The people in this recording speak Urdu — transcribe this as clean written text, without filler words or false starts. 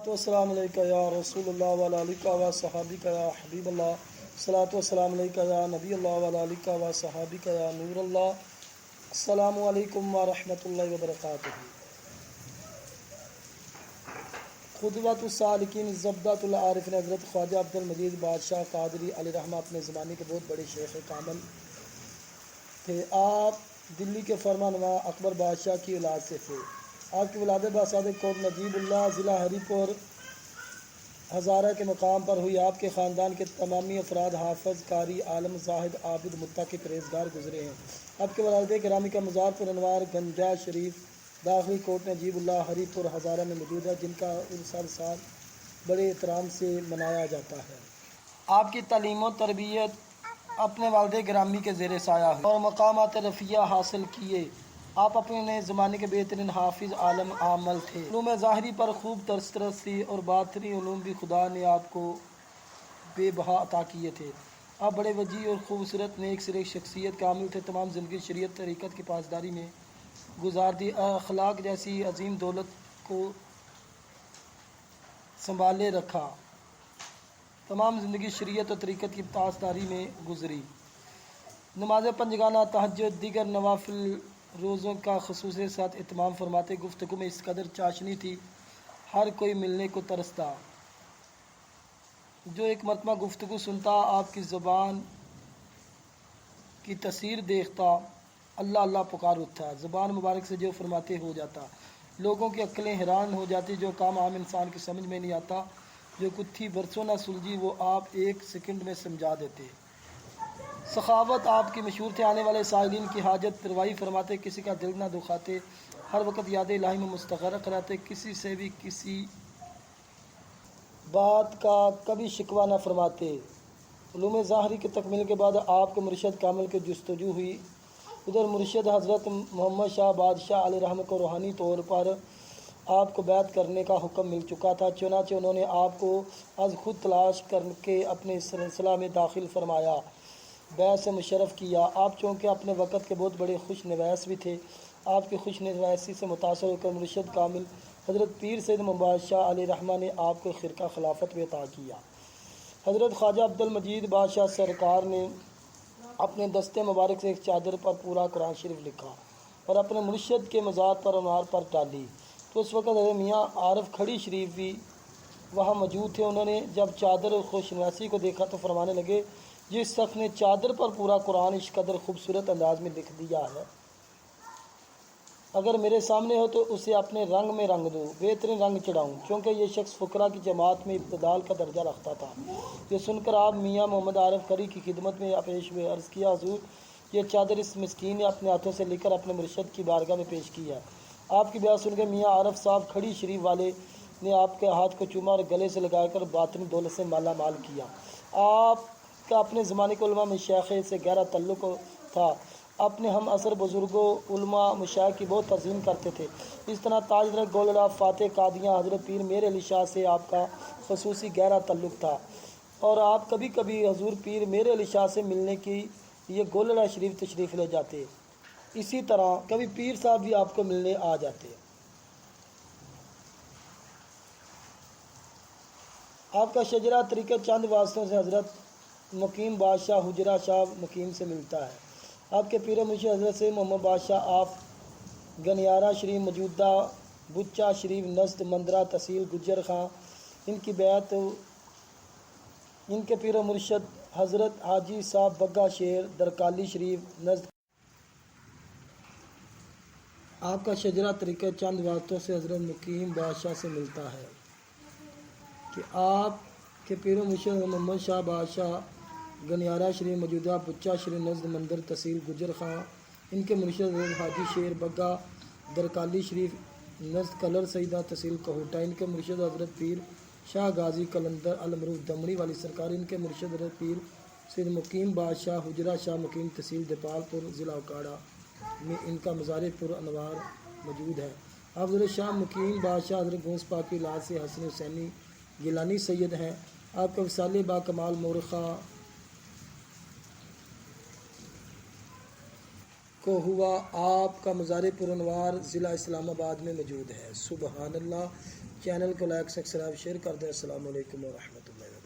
الصلاۃ والسلام علیکہ یا رسول اللہ وعلی آلہ و صحابہ یا حبیب اللہ، الصلاۃ والسلام علیکہ یا نبی اللہ وعلی آلہ و صحابہ یا نور اللہ۔ السلام علیکم ورحمۃ اللہ وبرکاتہ۔ قدوۃ السالکین زبدۃ العارفین حضرت خواجہ عبد المجید بادشاہ قادری علیہ رحمہ اپنے زمانے کے بہت بڑے شیخ کامل تھے۔ آپ دلی کے فرمانروا اکبر بادشاہ کی اولاد سے تھے۔ آپ کی ولادت باساد کوٹ نجیب اللہ ضلع ہری پور ہزارہ کے مقام پر ہوئی۔ آپ کے خاندان کے تمامی افراد حافظ، قاری، عالم، زاہد، عابد، متقی، پرہیزگار گزرے ہیں۔ آپ کے والد گرامی کا مزار پر انوار گنجا شریف داخلی کوٹ نجیب اللہ ہری پور ہزارہ میں موجود ہے، جن کا عرس ہر سال بڑے احترام سے منایا جاتا ہے۔ آپ کی تعلیم و تربیت اپنے والد گرامی کے زیر سایہ ہوئی اور مقامات رفیع حاصل کیے۔ آپ اپنے زمانے کے بہترین حافظ، عالم، عامل تھے۔ علوم ظاہری پر خوب دسترس تھی اور باطنی علوم بھی خدا نے آپ کو بے بہا عطا کیے تھے۔ آپ بڑے وجیح اور خوبصورت نیک سرے شخصیت کامل تھے۔ تمام زندگی شریعت طریقت کی پاسداری میں گزار دی۔ اخلاق جیسی عظیم دولت کو سنبھالے رکھا۔ تمام زندگی شریعت اور طریقت کی پاسداری میں گزری۔ نماز پنجگانہ، تہجد، دیگر نوافل روزوں کا خصوصی ساتھ اہتمام فرماتے۔ گفتگو میں اس قدر چاشنی تھی، ہر کوئی ملنے کو ترستا۔ جو ایک مرتبہ گفتگو سنتا، آپ کی زبان کی تاثیر دیکھتا، اللہ اللہ پکار اٹھتا۔ زبان مبارک سے جو فرماتے ہو جاتا۔ لوگوں کی عقلیں حیران ہو جاتی۔ جو کام عام انسان کی سمجھ میں نہیں آتا، جو گتھی برسوں نہ سلجھی، وہ آپ ایک سیکنڈ میں سمجھا دیتے۔ سخاوت آپ کی مشہور تھی۔ آنے والے سائلین کی حاجت روائی فرماتے، کسی کا دل نہ دکھاتے، ہر وقت یاد الہی میں مستغرق رہتے، کسی سے بھی کسی بات کا کبھی شکوہ نہ فرماتے۔ علوم ظاہری کی تکمیل کے بعد آپ کے مرشد کامل کی جستجو ہوئی۔ ادھر مرشد حضرت محمد شاہ بادشاہ علیہ رحمہ کو روحانی طور پر آپ کو بیعت کرنے کا حکم مل چکا تھا، چنانچہ انہوں نے آپ کو از خود تلاش کر کے اپنے سلسلہ میں داخل فرمایا، بیعت سے مشرف کیا۔ آپ چونکہ اپنے وقت کے بہت بڑے خوش نویس بھی تھے، آپ کی خوش نویسی سے متاثر ہو کر مرشد کامل حضرت پیر سید محمد شاہ علیہ رحمہ نے آپ کو خرقہ خلافت بھی عطا کیا۔ حضرت خواجہ عبد المجید بادشاہ سرکار نے اپنے دستے مبارک سے ایک چادر پر پورا قرآن شریف لکھا اور اپنے مرشد کے مزار پر انوار پر ڈالی، تو اس وقت حضرت میاں عارف کھڑی شریف بھی وہاں موجود تھے۔ انہوں نے جب چادر اور خوش نویسی کو دیکھا تو فرمانے لگے، جس شخص نے چادر پر پورا قرآن اس قدر خوبصورت انداز میں لکھ دیا ہے، اگر میرے سامنے ہو تو اسے اپنے رنگ میں رنگ دو، بہترین رنگ چڑھاؤں، کیونکہ یہ شخص فقراء کی جماعت میں ابتدال کا درجہ رکھتا تھا۔ یہ سن کر آپ میاں محمد عارف کھڑی کی خدمت میں پیش ہوئے، عرض کیا، حضور، یہ چادر اس مسکین نے اپنے ہاتھوں سے لے کر اپنے مرشد کی بارگاہ میں پیش کی ہے۔ آپ کی بیعت سن کے میاں عارف صاحب کھڑی شریف والے نے آپ کے ہاتھ کو چوما اور گلے سے لگا کر باطنی دولت سے مالا مال کیا۔ آپ کا اپنے زمانے کے علماء مشائخ سے گہرا تعلق تھا۔ اپنے ہم عصر بزرگوں علماء مشائخ کی بہت تعظیم کرتے تھے۔ اس طرح تاج حضرت گولڑا فاتح قادیاں حضرت پیر میر علی شاہ سے آپ کا خصوصی گہرا تعلق تھا، اور آپ کبھی کبھی حضور پیر میر علی شاہ سے ملنے کی یہ گولڑا شریف تشریف لے جاتے۔ اسی طرح کبھی پیر صاحب بھی آپ کو ملنے آ جاتے۔ آپ کا شجرہ طریقت چند واسطوں سے حضرت مقیم بادشاہ حجرہ شاہ مقیم سے ملتا ہے۔ آپ کے پیر و مرشد حضرت سے محمد بادشاہ آپ گنیارہ شریف موجودہ بچہ شریف نزد مندرہ تحصیل گجر خاں، ان کی بیعت ان کے پیر و مرشد حضرت حاجی صاحب بگا شیر درکالی شریف نزد۔ آپ کا شجرہ طریقت چند واسطوں سے حضرت مقیم بادشاہ سے ملتا ہے کہ آپ کے پیر و مرشد محمد شاہ بادشاہ گنیارہ شریف موجودہ بچہ شریف نزد مندر تحصیل گجر خاں، ان کے مرشد حضرت حاجی شیر بگا درکالی شریف نزد کلر سیدہ تحصیل کوہٹا، ان کے مرشد حضرت پیر شاہ غازی قلندر المعروف دمنی والی سرکار، ان کے مرشد حضرت پیر سید مقیم بادشاہ حجرہ شاہ مقیم تحصیل دیپال پور ضلع اکاڑہ میں ان کا مزار پر انوار موجود ہے۔ آپ حضرت شاہ مقیم بادشاہ حضرت گونس پاک کی اولاد سے حسن حسینی گیلانی سید ہیں۔ آپ کا وصال با کمال مورخہ کو ہوا آپ کا مزار پرانوار ضلع اسلام آباد میں موجود ہے۔ سبحان اللہ۔ چینل کو لائک سبسکرائب شیئر کر دیں۔ السلام علیکم ورحمۃ اللہ۔